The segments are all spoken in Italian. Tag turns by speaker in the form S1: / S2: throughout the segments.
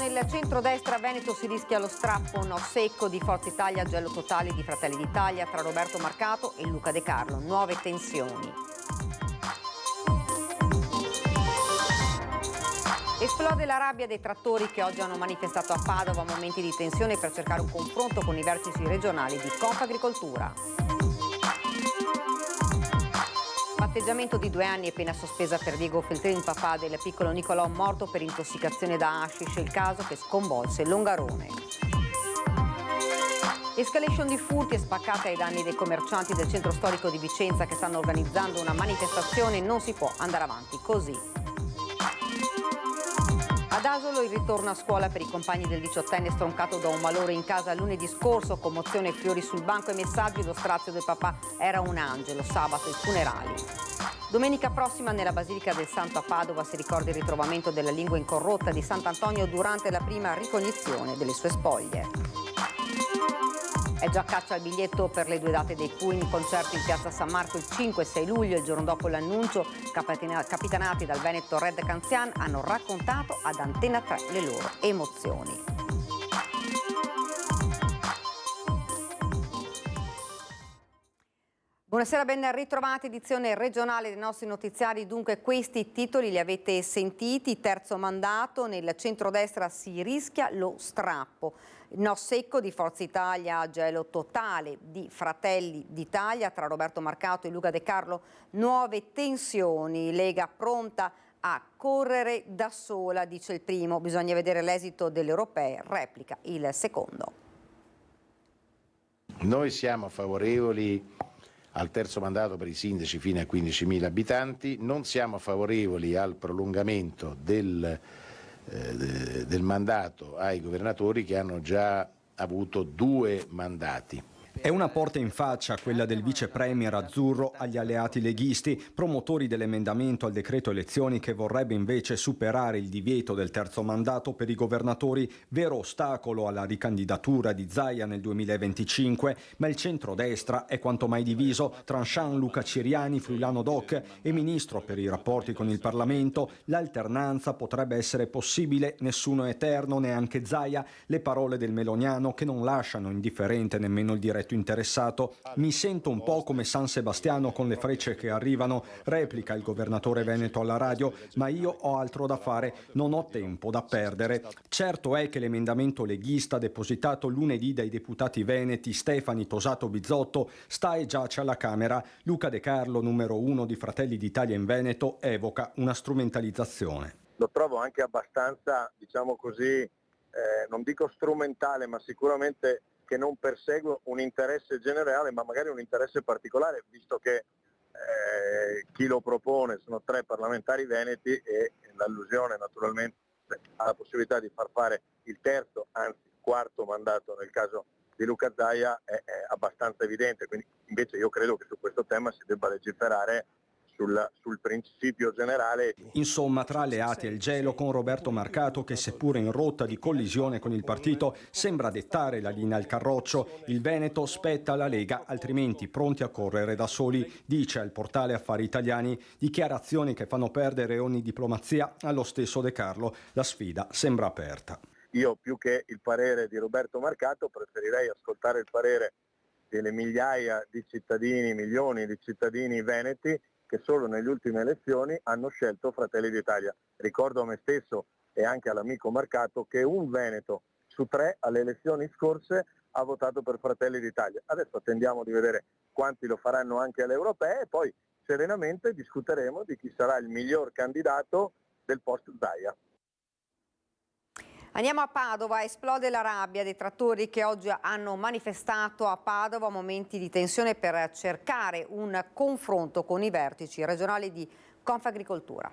S1: nel centrodestra veneto si rischia lo strappo, no secco di Forza Italia, gelo totale di Fratelli d'Italia tra Roberto Marcato e Luca De Carlo. Nuove tensioni. Esplode la rabbia dei trattori che oggi hanno manifestato a Padova, momenti di tensione per cercare un confronto con i vertici regionali di Confagricoltura. Patteggiamento di 2 anni e pena sospesa per Diego Feltrin, papà del piccolo Nicolò morto per intossicazione da hashish, il caso che sconvolse Longarone. Escalation di furti e spaccate ai danni dei commercianti del centro storico di Vicenza che stanno organizzando una manifestazione. Non si può andare avanti così. Ad Asolo il ritorno a scuola per i compagni del 18enne stroncato da un malore in casa lunedì scorso, commozione, fiori sul banco e messaggi, lo strazio del papà era un angelo, sabato i funerali. Domenica prossima nella Basilica del Santo a Padova si ricorda il ritrovamento della lingua incorrotta di Sant'Antonio durante la prima ricognizione delle sue spoglie. È già caccia al biglietto per le 2 date dei Queen, concerto in piazza San Marco il 5 e 6 luglio, il giorno dopo l'annuncio, capitanati dal Veneto Red Canzian hanno raccontato ad Antena 3 le loro emozioni. Buonasera, ben ritrovati, edizione regionale dei nostri notiziari. Dunque questi titoli li avete sentiti: terzo mandato, nel centrodestra si rischia lo strappo. No secco di Forza Italia, gelo totale di Fratelli d'Italia tra Roberto Marcato e Luca De Carlo, nuove tensioni, Lega pronta a correre da sola, dice il primo, bisogna vedere l'esito delle europee, replica il secondo.
S2: Noi siamo favorevoli al terzo mandato per i sindaci fino a 15.000 abitanti, non siamo favorevoli al prolungamento del mandato ai governatori che hanno già avuto 2 mandati.
S3: È una porta in faccia quella del vice premier azzurro agli alleati leghisti, promotori dell'emendamento al decreto elezioni che vorrebbe invece superare il divieto del terzo mandato per i governatori, vero ostacolo alla ricandidatura di Zaia nel 2025, ma il centrodestra è quanto mai diviso. Tranchant, Luca Ciriani, Friulano Doc e ministro per i rapporti con il Parlamento, l'alternanza potrebbe essere possibile, nessuno è eterno, neanche Zaia, le parole del meloniano che non lasciano indifferente nemmeno il diretto interessato. Mi sento un po' come San Sebastiano con le frecce che arrivano, replica il governatore veneto alla radio, ma io ho altro da fare, non ho tempo da perdere. Certo è che l'emendamento leghista depositato lunedì dai deputati veneti Stefani, Tosato, Bizzotto sta e giace alla Camera. Luca De Carlo, numero 1 di Fratelli d'Italia in Veneto, evoca una strumentalizzazione.
S4: Lo trovo anche abbastanza, diciamo così, non dico strumentale, ma sicuramente che non persegue un interesse generale, ma magari un interesse particolare, visto che chi lo propone sono 3 parlamentari veneti e l'allusione naturalmente alla possibilità di far fare il terzo, anzi quarto mandato nel caso di Luca Zaia è abbastanza evidente. Quindi invece io credo che su questo tema si debba legiferare sul principio generale.
S3: Insomma, tra alleati e il gelo, con Roberto Marcato che, seppure in rotta di collisione con il partito, sembra dettare la linea al carroccio. Il Veneto spetta alla Lega, altrimenti pronti a correre da soli, dice al portale Affari Italiani. Dichiarazioni che fanno perdere ogni diplomazia allo stesso De Carlo. La sfida sembra aperta.
S4: Io, più che il parere di Roberto Marcato, preferirei ascoltare il parere delle migliaia di cittadini, milioni di cittadini veneti che solo nelle ultime elezioni hanno scelto Fratelli d'Italia. Ricordo a me stesso e anche all'amico Marcato che un veneto su 3 alle elezioni scorse ha votato per Fratelli d'Italia. Adesso attendiamo di vedere quanti lo faranno anche alle europee e poi serenamente discuteremo di chi sarà il miglior candidato del post Zaia.
S1: Andiamo a Padova, esplode la rabbia dei trattori che oggi hanno manifestato a Padova, momenti di tensione per cercare un confronto con i vertici regionali di Confagricoltura.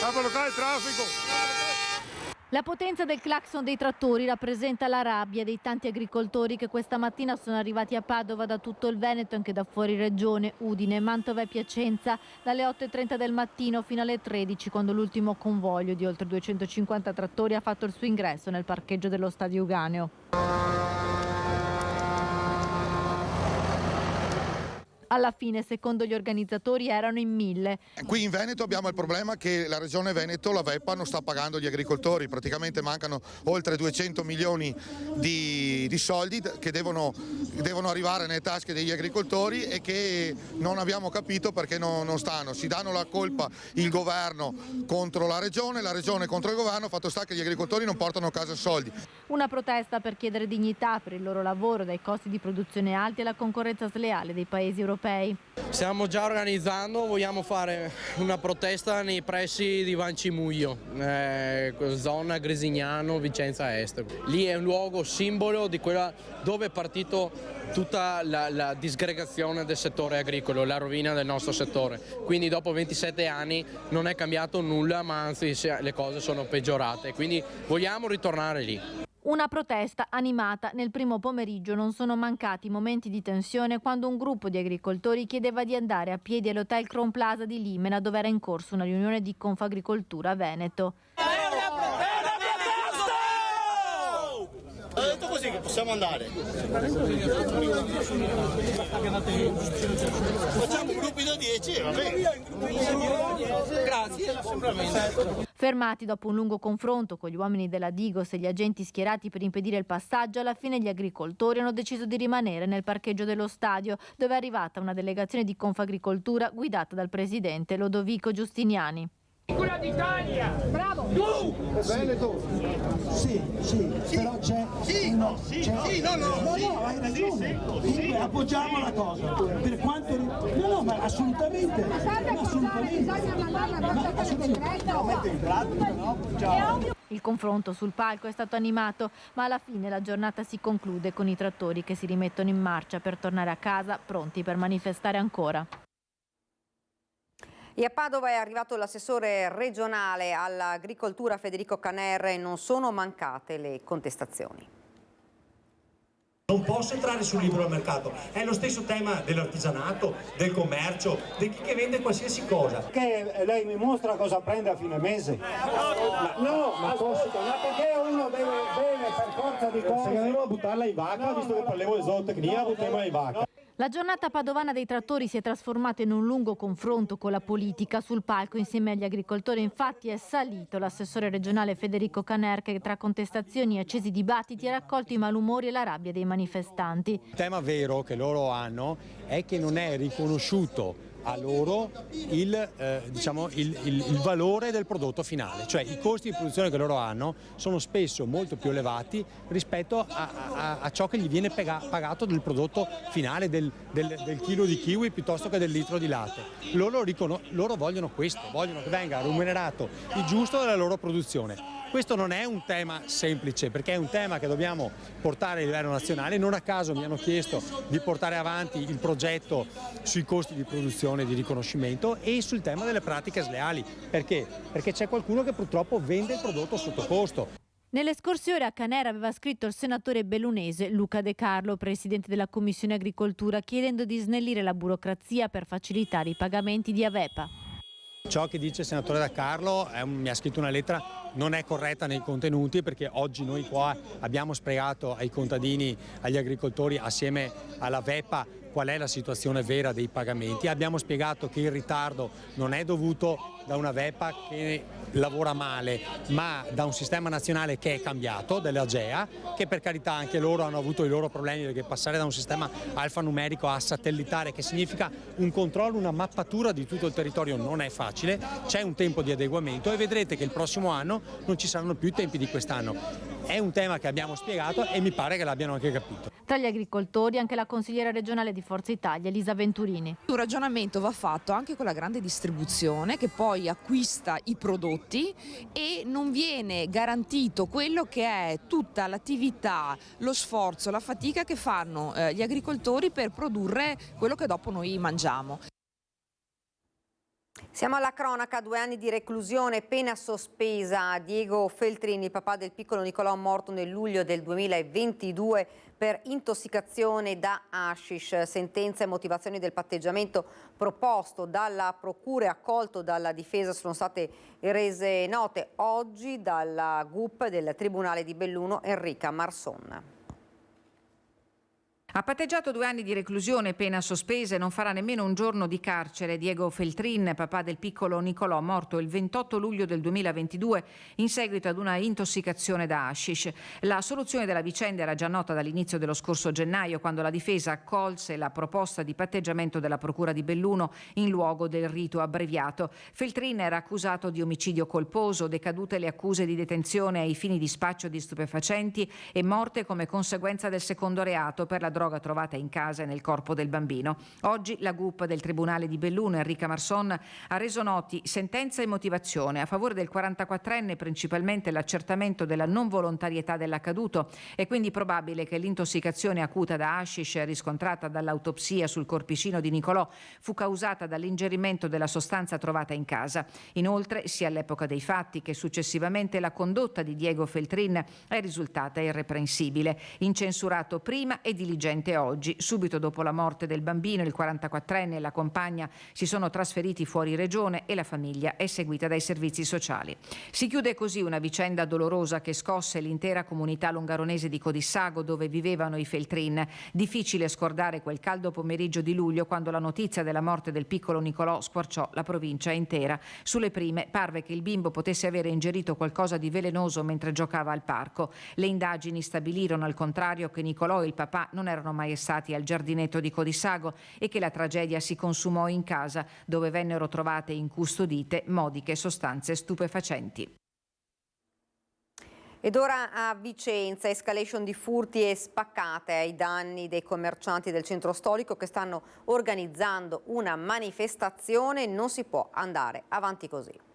S5: A bloccare il traffico!
S6: La potenza del clacson dei trattori rappresenta la rabbia dei tanti agricoltori che questa mattina sono arrivati a Padova da tutto il Veneto, anche da fuori regione, Udine, Mantova e Piacenza, dalle 8:30 del mattino fino alle 13, quando l'ultimo convoglio di oltre 250 trattori ha fatto il suo ingresso nel parcheggio dello Stadio Uganeo. Alla fine, secondo gli organizzatori, erano in 1000.
S5: Qui in Veneto abbiamo il problema che la Regione Veneto, la VEPA, non sta pagando gli agricoltori, praticamente mancano oltre 200 milioni di soldi che devono arrivare nelle tasche degli agricoltori e che non abbiamo capito perché non stanno. Si danno la colpa il governo contro la regione contro il governo, fatto sta che gli agricoltori non portano a casa soldi.
S6: Una protesta per chiedere dignità per il loro lavoro, dai costi di produzione alti alla concorrenza sleale dei paesi europei.
S7: Stiamo già organizzando, vogliamo fare una protesta nei pressi di Vancimuglio, zona Gresignano, Vicenza Est. Lì è un luogo simbolo di quella dove è partito tutta la disgregazione del settore agricolo, la rovina del nostro settore. Quindi dopo 27 anni non è cambiato nulla, ma anzi le cose sono peggiorate, quindi vogliamo ritornare lì.
S6: Una protesta animata. Nel primo pomeriggio non sono mancati momenti di tensione quando un gruppo di agricoltori chiedeva di andare a piedi all'hotel Crown Plaza di Limena, dove era in corso una riunione di Confagricoltura Veneto.
S8: Ho detto così che possiamo andare. Facciamo gruppi da 10, va bene. Grazie.
S6: Fermati dopo un lungo confronto con gli uomini della Digos e gli agenti schierati per impedire il passaggio, alla fine gli agricoltori hanno deciso di rimanere nel parcheggio dello stadio, dove è arrivata una delegazione di Confagricoltura guidata dal presidente Lodovico Giustiniani.
S9: Quella d'Italia! Bravo! Tu!
S10: Veneto! Sì, però c'è... No, hai ragione. Comunque appoggiamo la cosa. Per quanto... No, ma assolutamente.
S6: Il confronto sul palco è stato animato, ma alla fine la giornata si conclude con i trattori che si rimettono in marcia per tornare a casa, pronti per manifestare ancora.
S1: E a Padova è arrivato l'assessore regionale all'agricoltura Federico Caner e non sono mancate le contestazioni.
S11: Non posso entrare sul libero mercato, è lo stesso tema dell'artigianato, del commercio, di chi che vende qualsiasi cosa.
S10: Che lei mi mostra cosa prende a fine mese? No, ma perché uno deve per forza di cose? Se andiamo a buttarla in vacca, visto che parliamo di zootecnia, buttiamola in vacca.
S6: La giornata padovana dei trattori si è trasformata in un lungo confronto con la politica. Sul palco insieme agli agricoltori infatti è salito l'assessore regionale Federico Caner, che tra contestazioni e accesi dibattiti ha raccolto i malumori e la rabbia dei manifestanti.
S12: Il tema vero che loro hanno è che non è riconosciuto a loro il valore del prodotto finale, cioè i costi di produzione che loro hanno sono spesso molto più elevati rispetto a ciò che gli viene pagato del prodotto finale, del chilo di kiwi piuttosto che del litro di latte. Loro vogliono questo, vogliono che venga remunerato il giusto della loro produzione. Questo non è un tema semplice, perché è un tema che dobbiamo portare a livello nazionale. Non a caso mi hanno chiesto di portare avanti il progetto sui costi di produzione e di riconoscimento e sul tema delle pratiche sleali. Perché? Perché c'è qualcuno che purtroppo vende il prodotto sotto costo.
S6: Nelle scorse ore a Caner aveva scritto il senatore bellunese Luca De Carlo, presidente della Commissione Agricoltura, chiedendo di snellire la burocrazia per facilitare i pagamenti di Avepa.
S12: Ciò che dice il senatore Da Carlo mi ha scritto una lettera, non è corretta nei contenuti, perché oggi noi qua abbiamo spiegato ai contadini, agli agricoltori assieme alla VEPA qual è la situazione vera dei pagamenti. Abbiamo spiegato che il ritardo non è dovuto da una VEPA che lavora male, ma da un sistema nazionale che è cambiato, dell'AGEA, che per carità anche loro hanno avuto i loro problemi, perché passare da un sistema alfanumerico a satellitare, che significa un controllo, una mappatura di tutto il territorio, non è facile, c'è un tempo di adeguamento e vedrete che il prossimo anno non ci saranno più i tempi di quest'anno. È un tema che abbiamo spiegato e mi pare che l'abbiano anche capito.
S6: Tra gli agricoltori anche la consigliera regionale di Forza Italia, Elisa Venturini.
S13: Un ragionamento va fatto anche con la grande distribuzione che poi acquista i prodotti e non viene garantito quello che è tutta l'attività, lo sforzo, la fatica che fanno gli agricoltori per produrre quello che dopo noi mangiamo.
S1: Siamo alla cronaca, 2 anni di reclusione, pena sospesa a Diego Feltrini, papà del piccolo Nicolò morto nel luglio del 2022 per intossicazione da hashish. Sentenza e motivazioni del patteggiamento proposto dalla procura e accolto dalla difesa sono state rese note oggi dalla GUP del Tribunale di Belluno Enrica Marson.
S14: Ha patteggiato 2 anni di reclusione, pena sospesa, e non farà nemmeno un giorno di carcere Diego Feltrin, papà del piccolo Nicolò, morto il 28 luglio del 2022 in seguito ad una intossicazione da hashish. La soluzione della vicenda era già nota dall'inizio dello scorso gennaio, quando la difesa accolse la proposta di patteggiamento della procura di Belluno in luogo del rito abbreviato. Feltrin era accusato di omicidio colposo, decadute le accuse di detenzione ai fini di spaccio di stupefacenti e morte come conseguenza del secondo reato per la droga trovata in casa e nel corpo del bambino. Oggi la GUP del Tribunale di Belluno, Enrica Marson, ha reso noti sentenza e motivazione. A favore del 44enne principalmente l'accertamento della non volontarietà dell'accaduto. È quindi probabile che l'intossicazione acuta da hashish riscontrata dall'autopsia sul corpicino di Nicolò fu causata dall'ingerimento della sostanza trovata in casa. Inoltre, sia all'epoca dei fatti che successivamente, la condotta di Diego Feltrin è risultata irreprensibile. Incensurato prima e diligente oggi. Subito dopo la morte del bambino, il 44enne e la compagna si sono trasferiti fuori regione e la famiglia è seguita dai servizi sociali. Si chiude così una vicenda dolorosa che scosse l'intera comunità longaronese di Codissago, dove vivevano i Feltrin. Difficile scordare quel caldo pomeriggio di luglio, quando la notizia della morte del piccolo Nicolò squarciò la provincia intera. Sulle prime parve che il bimbo potesse avere ingerito qualcosa di velenoso mentre giocava al parco. Le indagini stabilirono al contrario che Nicolò e il papà non erano mai stati al giardinetto di Codissago e che la tragedia si consumò in casa, dove vennero trovate incustodite modiche sostanze stupefacenti.
S1: Ed ora a Vicenza, escalation di furti e spaccate ai danni dei commercianti del centro storico che stanno organizzando una manifestazione. Non si può andare avanti così.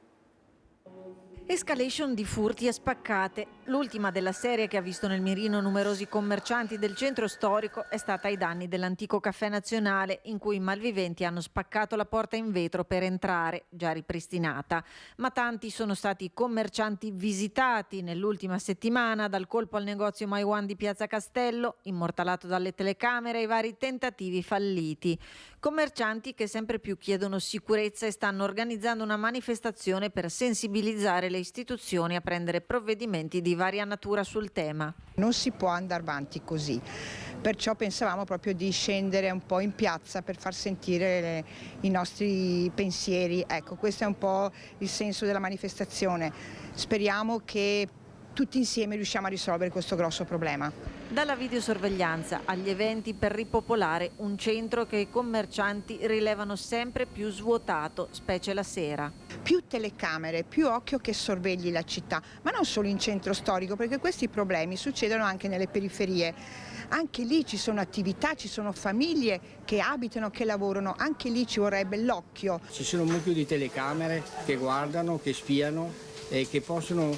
S15: Escalation di furti e spaccate. L'ultima della serie, che ha visto nel mirino numerosi commercianti del centro storico, è stata ai danni dell'antico Caffè Nazionale, in cui i malviventi hanno spaccato la porta in vetro per entrare, già ripristinata. Ma tanti sono stati i commercianti visitati nell'ultima settimana, dal colpo al negozio Maiwan di Piazza Castello, immortalato dalle telecamere, ai vari tentativi falliti. Commercianti che sempre più chiedono sicurezza e stanno organizzando una manifestazione per sensibilizzare le istituzioni a prendere provvedimenti di varia natura sul tema.
S16: Non si può andare avanti così, perciò pensavamo proprio di scendere un po' in piazza per far sentire i nostri pensieri. Ecco, questo è un po' il senso della manifestazione. Speriamo che tutti insieme riusciamo a risolvere questo grosso problema.
S15: Dalla videosorveglianza agli eventi per ripopolare un centro che i commercianti rilevano sempre più svuotato, specie la sera.
S16: Più telecamere, più occhio che sorvegli la città, ma non solo in centro storico, perché questi problemi succedono anche nelle periferie. Anche lì ci sono attività, ci sono famiglie che abitano, che lavorano, anche lì ci vorrebbe l'occhio.
S17: Ci sono molti di telecamere che guardano, che spiano e che possono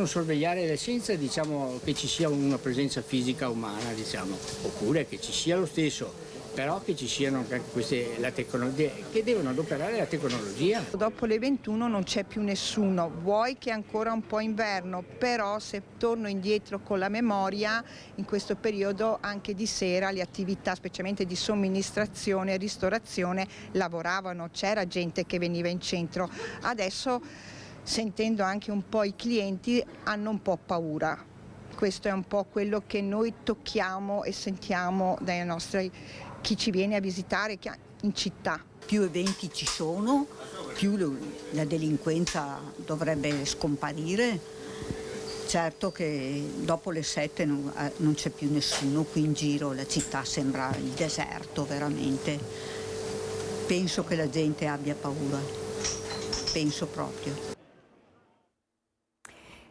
S17: sorvegliare senza, diciamo, che ci sia una presenza fisica umana, diciamo, oppure che ci sia lo stesso, però che ci siano anche la tecnologia, che devono adoperare la tecnologia.
S16: Dopo le 21 non c'è più nessuno, vuoi che è ancora un po' inverno, però se torno indietro con la memoria, in questo periodo anche di sera le attività, specialmente di somministrazione e ristorazione, lavoravano, c'era gente che veniva in centro. Adesso, sentendo anche un po' i clienti, hanno un po' paura. Questo è un po' quello che noi tocchiamo e sentiamo dai nostri, chi ci viene a visitare in città.
S18: Più eventi ci sono, più la delinquenza dovrebbe scomparire. Certo che dopo le 7 non c'è più nessuno qui in giro, la città sembra il deserto veramente. Penso che la gente abbia paura, penso proprio.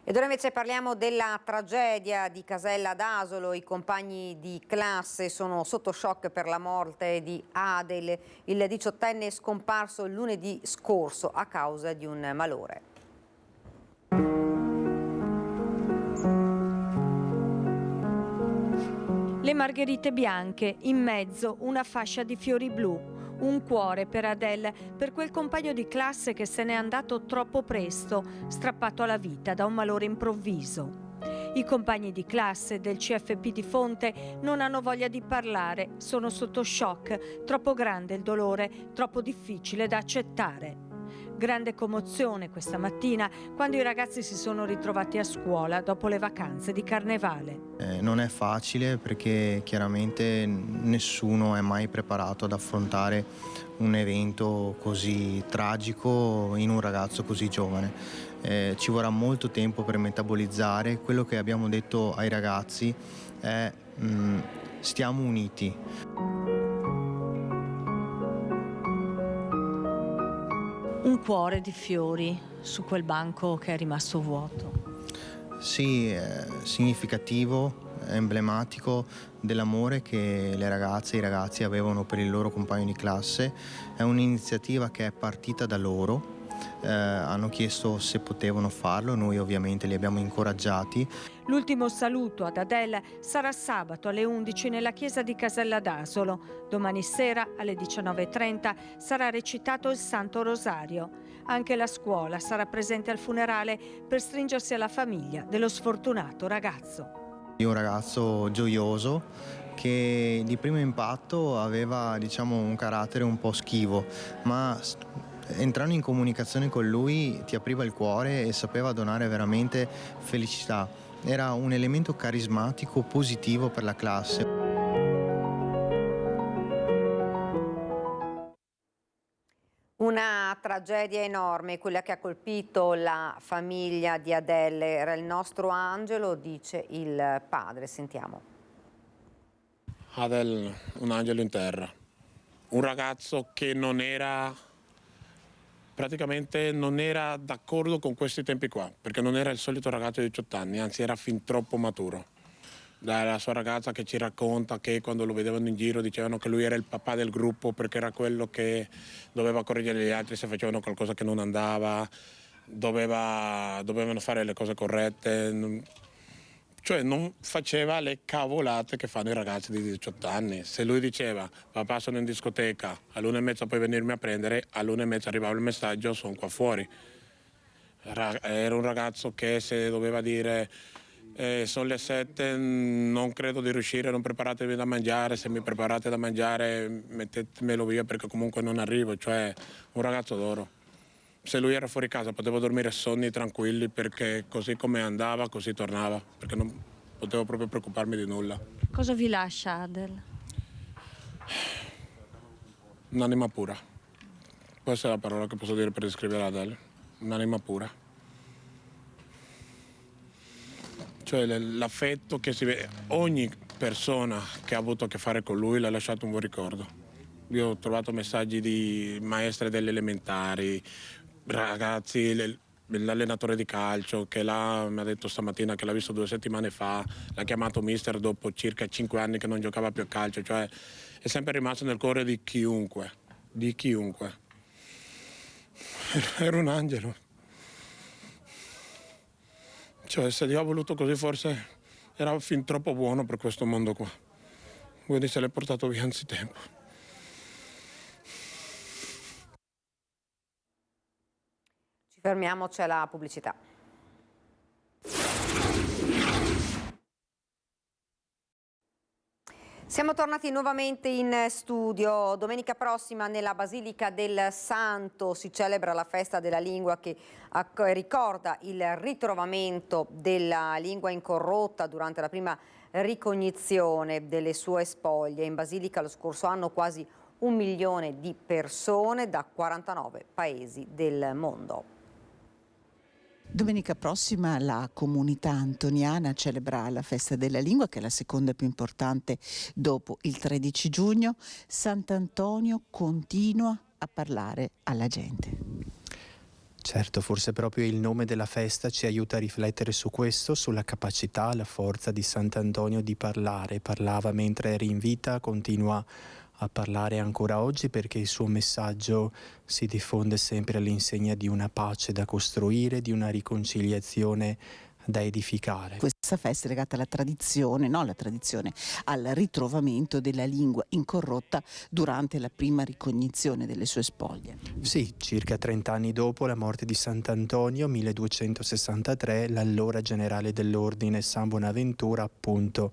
S1: Ed ora invece parliamo della tragedia di Casella d'Asolo. I compagni di classe sono sotto shock per la morte di Adel, il 18enne scomparso lunedì scorso a causa di un malore.
S19: Le margherite bianche, in mezzo una fascia di fiori blu. Un cuore per Adel, per quel compagno di classe che se n'è andato troppo presto, strappato alla vita da un malore improvviso. I compagni di classe del CFP di Fonte non hanno voglia di parlare, sono sotto shock, troppo grande il dolore, troppo difficile da accettare. Grande commozione questa mattina quando i ragazzi si sono ritrovati a scuola dopo le vacanze di Carnevale.
S20: Non è facile perché chiaramente nessuno è mai preparato ad affrontare un evento così tragico in un ragazzo così giovane. Ci vorrà molto tempo per metabolizzare. Quello che abbiamo detto ai ragazzi è stiamo uniti.
S19: Un cuore di fiori su quel banco che è rimasto vuoto.
S20: Sì, è significativo, è emblematico dell'amore che le ragazze e i ragazzi avevano per il loro compagno di classe. È un'iniziativa che è partita da loro. Hanno chiesto se potevano farlo, noi ovviamente li abbiamo incoraggiati.
S19: L'ultimo saluto ad Adele sarà sabato alle 11 nella chiesa di Casella d'Asolo. Domani sera alle 19:30 sarà recitato il Santo Rosario. Anche la scuola sarà presente al funerale per stringersi alla famiglia dello sfortunato ragazzo.
S20: Un ragazzo gioioso che di primo impatto aveva, diciamo, un carattere un po' schivo, ma entrando in comunicazione con lui ti apriva il cuore e sapeva donare veramente felicità. Era un elemento carismatico, positivo per la classe.
S1: Una tragedia enorme, quella che ha colpito la famiglia di Adele. Era il nostro angelo, dice il padre. Sentiamo.
S21: Adele, un angelo in terra. Un ragazzo che praticamente non era d'accordo con questi tempi qua, perché non era il solito ragazzo di 18 anni, anzi era fin troppo maturo. Dalla sua ragazza che ci racconta che quando lo vedevano in giro dicevano che lui era il papà del gruppo perché era quello che doveva correggere gli altri se facevano qualcosa che non andava, dovevano fare le cose corrette, cioè non faceva le cavolate che fanno i ragazzi di 18 anni. Se lui diceva papà sono in discoteca, all'1:30 puoi venirmi a prendere, all'1:30 arrivava il messaggio sono qua fuori. Era un ragazzo che se doveva dire sono le 7, non credo di riuscire, non preparatevi da mangiare, se mi preparate da mangiare mettetemelo via perché comunque non arrivo, cioè un ragazzo d'oro. Se lui era fuori casa potevo dormire sonni tranquilli perché così come andava così tornava, perché non potevo proprio preoccuparmi di nulla.
S19: Cosa vi lascia Adele?
S21: Un'anima pura, questa è la parola che posso dire per descrivere Adele, un'anima pura. Cioè l'affetto che si vede, ogni persona che ha avuto a che fare con lui l'ha lasciato un buon ricordo. Io ho trovato messaggi di maestre delle elementari, ragazzi, l'allenatore di calcio che mi ha detto stamattina che l'ha visto 2 settimane fa, l'ha chiamato mister dopo circa 5 anni che non giocava più a calcio, cioè è sempre rimasto nel cuore di chiunque, Era un angelo. Cioè se Dio ha voluto così forse era fin troppo buono per questo mondo qua, quindi se l'è portato via anzitempo.
S1: Fermiamo, c'è la pubblicità. Siamo tornati nuovamente in studio. Domenica prossima nella Basilica del Santo si celebra la festa della lingua che ricorda il ritrovamento della lingua incorrotta durante la prima ricognizione delle sue spoglie. In Basilica lo scorso anno quasi 1 milione di persone da 49 paesi del mondo.
S22: Domenica prossima la comunità antoniana celebra la festa della lingua, che è la seconda più importante dopo il 13 giugno. Sant'Antonio continua a parlare alla gente.
S23: Certo, forse proprio il nome della festa ci aiuta a riflettere su questo, sulla capacità, la forza di Sant'Antonio di parlare. Parlava mentre era in vita, continua a parlare ancora oggi perché il suo messaggio si diffonde sempre all'insegna di una pace da costruire, di una riconciliazione da edificare.
S22: Questa festa è legata alla tradizione, al ritrovamento della lingua incorrotta durante la prima ricognizione delle sue spoglie.
S23: Sì, circa 30 anni dopo la morte di Sant'Antonio, 1263, l'allora generale dell'ordine San Bonaventura appunto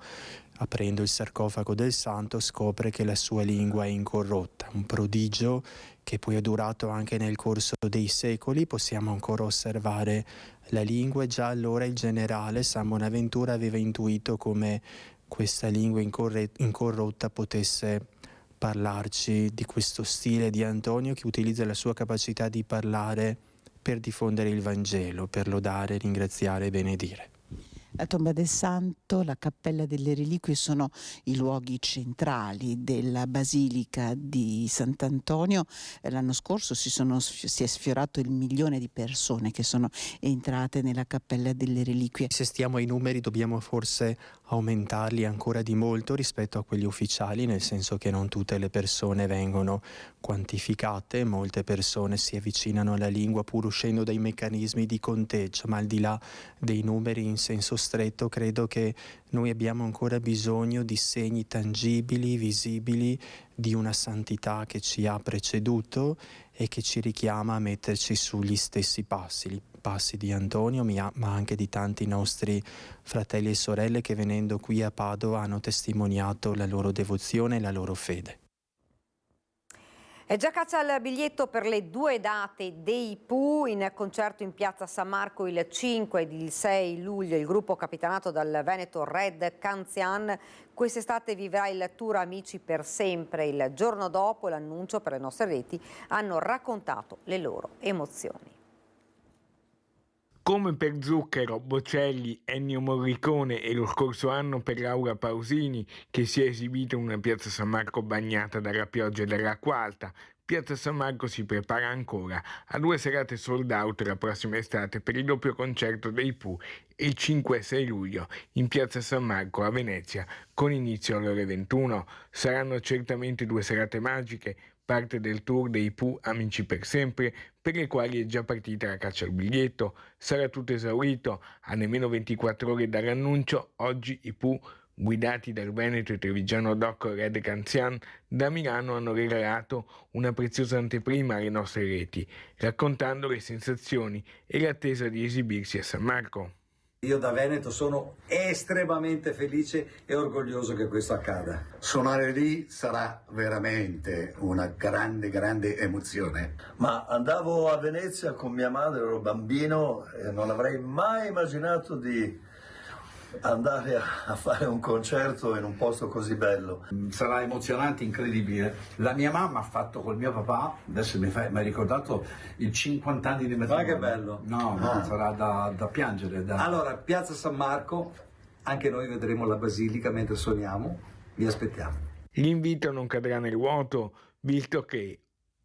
S23: aprendo il sarcofago del santo, scopre che la sua lingua è incorrotta. Un prodigio che poi è durato anche nel corso dei secoli. Possiamo ancora osservare la lingua e già allora il generale San Bonaventura aveva intuito come questa lingua incorrotta potesse parlarci di questo stile di Antonio, che utilizza la sua capacità di parlare per diffondere il Vangelo, per lodare, ringraziare e benedire.
S22: La tomba del santo, la cappella delle reliquie sono i luoghi centrali della basilica di Sant'Antonio. L'anno scorso si è sfiorato il 1 milione di persone che sono entrate nella cappella delle reliquie.
S23: Se stiamo ai numeri dobbiamo forse aumentarli ancora di molto rispetto a quelli ufficiali, nel senso che non tutte le persone vengono quantificate, molte persone si avvicinano alla lingua pur uscendo dai meccanismi di conteggio, ma al di là dei numeri in senso stretto credo che noi abbiamo ancora bisogno di segni tangibili, visibili, di una santità che ci ha preceduto e che ci richiama a metterci sugli stessi passi, i passi di Antonio, ma anche di tanti nostri fratelli e sorelle che venendo qui a Padova hanno testimoniato la loro devozione e la loro fede.
S1: È già caccia al biglietto per le 2 date dei Pooh in concerto in piazza San Marco il 5 ed il 6 luglio. Il gruppo capitanato dal veneto Red Canzian quest'estate vivrà il tour Amici per sempre. Il giorno dopo l'annuncio per le nostre reti hanno raccontato le loro emozioni.
S2: Come per Zucchero, Bocelli, Ennio Morricone e lo scorso anno per Laura Pausini, che si è esibita in una piazza San Marco bagnata dalla pioggia e dall'acqua alta, Piazza San Marco si prepara ancora a 2 serate sold out la prossima estate per il doppio concerto dei Pooh il 5 e 6 luglio in Piazza San Marco a Venezia con inizio alle ore 21. Saranno certamente 2 serate magiche, parte del tour dei Pooh Amici per sempre, per le quali è già partita la caccia al biglietto. Sarà tutto esaurito a nemmeno 24 ore dall'annuncio. Oggi i Pooh, guidati dal veneto e trevigiano doc Red Canzian, da Milano hanno regalato una preziosa anteprima alle nostre reti, raccontando le sensazioni e l'attesa di esibirsi a San Marco.
S3: Io da Veneto sono estremamente felice e orgoglioso che questo accada.
S4: Suonare lì sarà veramente una grande emozione.
S24: Ma andavo a Venezia con mia madre, ero bambino e non avrei mai immaginato di andare a fare un concerto in un posto così bello.
S4: Sarà emozionante, incredibile. La mia mamma ha fatto col mio papà, adesso mi hai ricordato, i 50 anni di matrimonio.
S3: Ma che bello!
S4: No, sarà da piangere.
S3: Allora, Piazza San Marco, anche noi vedremo la basilica mentre suoniamo, vi aspettiamo.
S2: L'invito non cadrà nel vuoto, visto che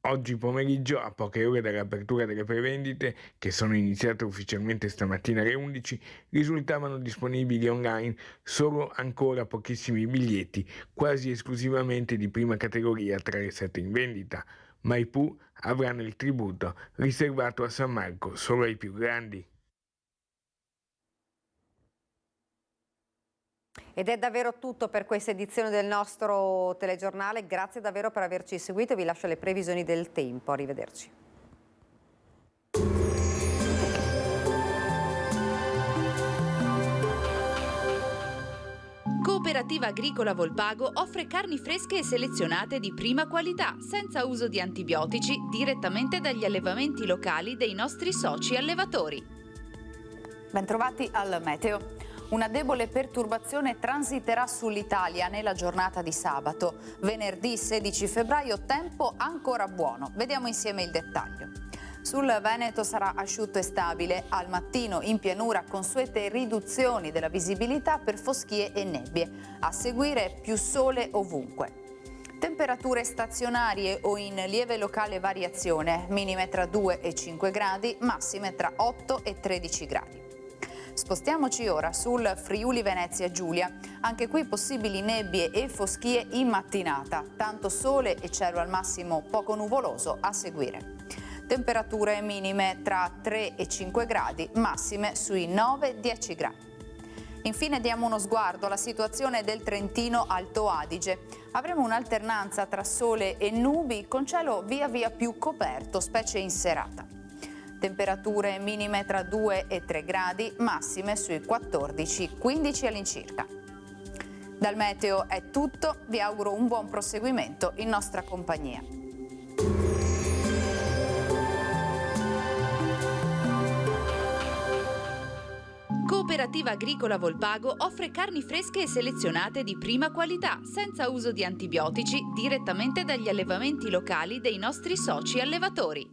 S2: oggi pomeriggio, a poche ore dall'apertura delle prevendite, che sono iniziate ufficialmente stamattina alle 11, risultavano disponibili online solo ancora pochissimi biglietti, quasi esclusivamente di prima categoria tra le 7 in vendita. Ma i Pooh avranno il tributo riservato a San Marco solo ai più grandi.
S1: Ed è davvero tutto per questa edizione del nostro telegiornale. Grazie davvero per averci seguito. Vi lascio le previsioni del tempo. Arrivederci.
S25: Cooperativa Agricola Volpago offre carni fresche e selezionate di prima qualità, senza uso di antibiotici, direttamente dagli allevamenti locali dei nostri soci allevatori.
S26: Bentrovati al meteo. Una debole perturbazione transiterà sull'Italia nella giornata di sabato. Venerdì 16 febbraio tempo ancora buono. Vediamo insieme il dettaglio. Sul Veneto sarà asciutto e stabile. Al mattino in pianura consuete riduzioni della visibilità per foschie e nebbie. A seguire più sole ovunque. Temperature stazionarie o in lieve locale variazione. Minime tra 2 e 5 gradi, massime tra 8 e 13 gradi. Spostiamoci ora sul Friuli Venezia Giulia. Anche qui possibili nebbie e foschie in mattinata. Tanto sole e cielo al massimo poco nuvoloso a seguire. Temperature minime tra 3 e 5 gradi, massime sui 9-10 gradi. Infine diamo uno sguardo alla situazione del Trentino Alto Adige. Avremo un'alternanza tra sole e nubi con cielo via via più coperto, specie in serata. Temperature minime tra 2 e 3 gradi, massime sui 14-15 all'incirca. Dal meteo è tutto, vi auguro un buon proseguimento in nostra compagnia.
S25: Cooperativa Agricola Volpago offre carni fresche e selezionate di prima qualità, senza uso di antibiotici, direttamente dagli allevamenti locali dei nostri soci allevatori.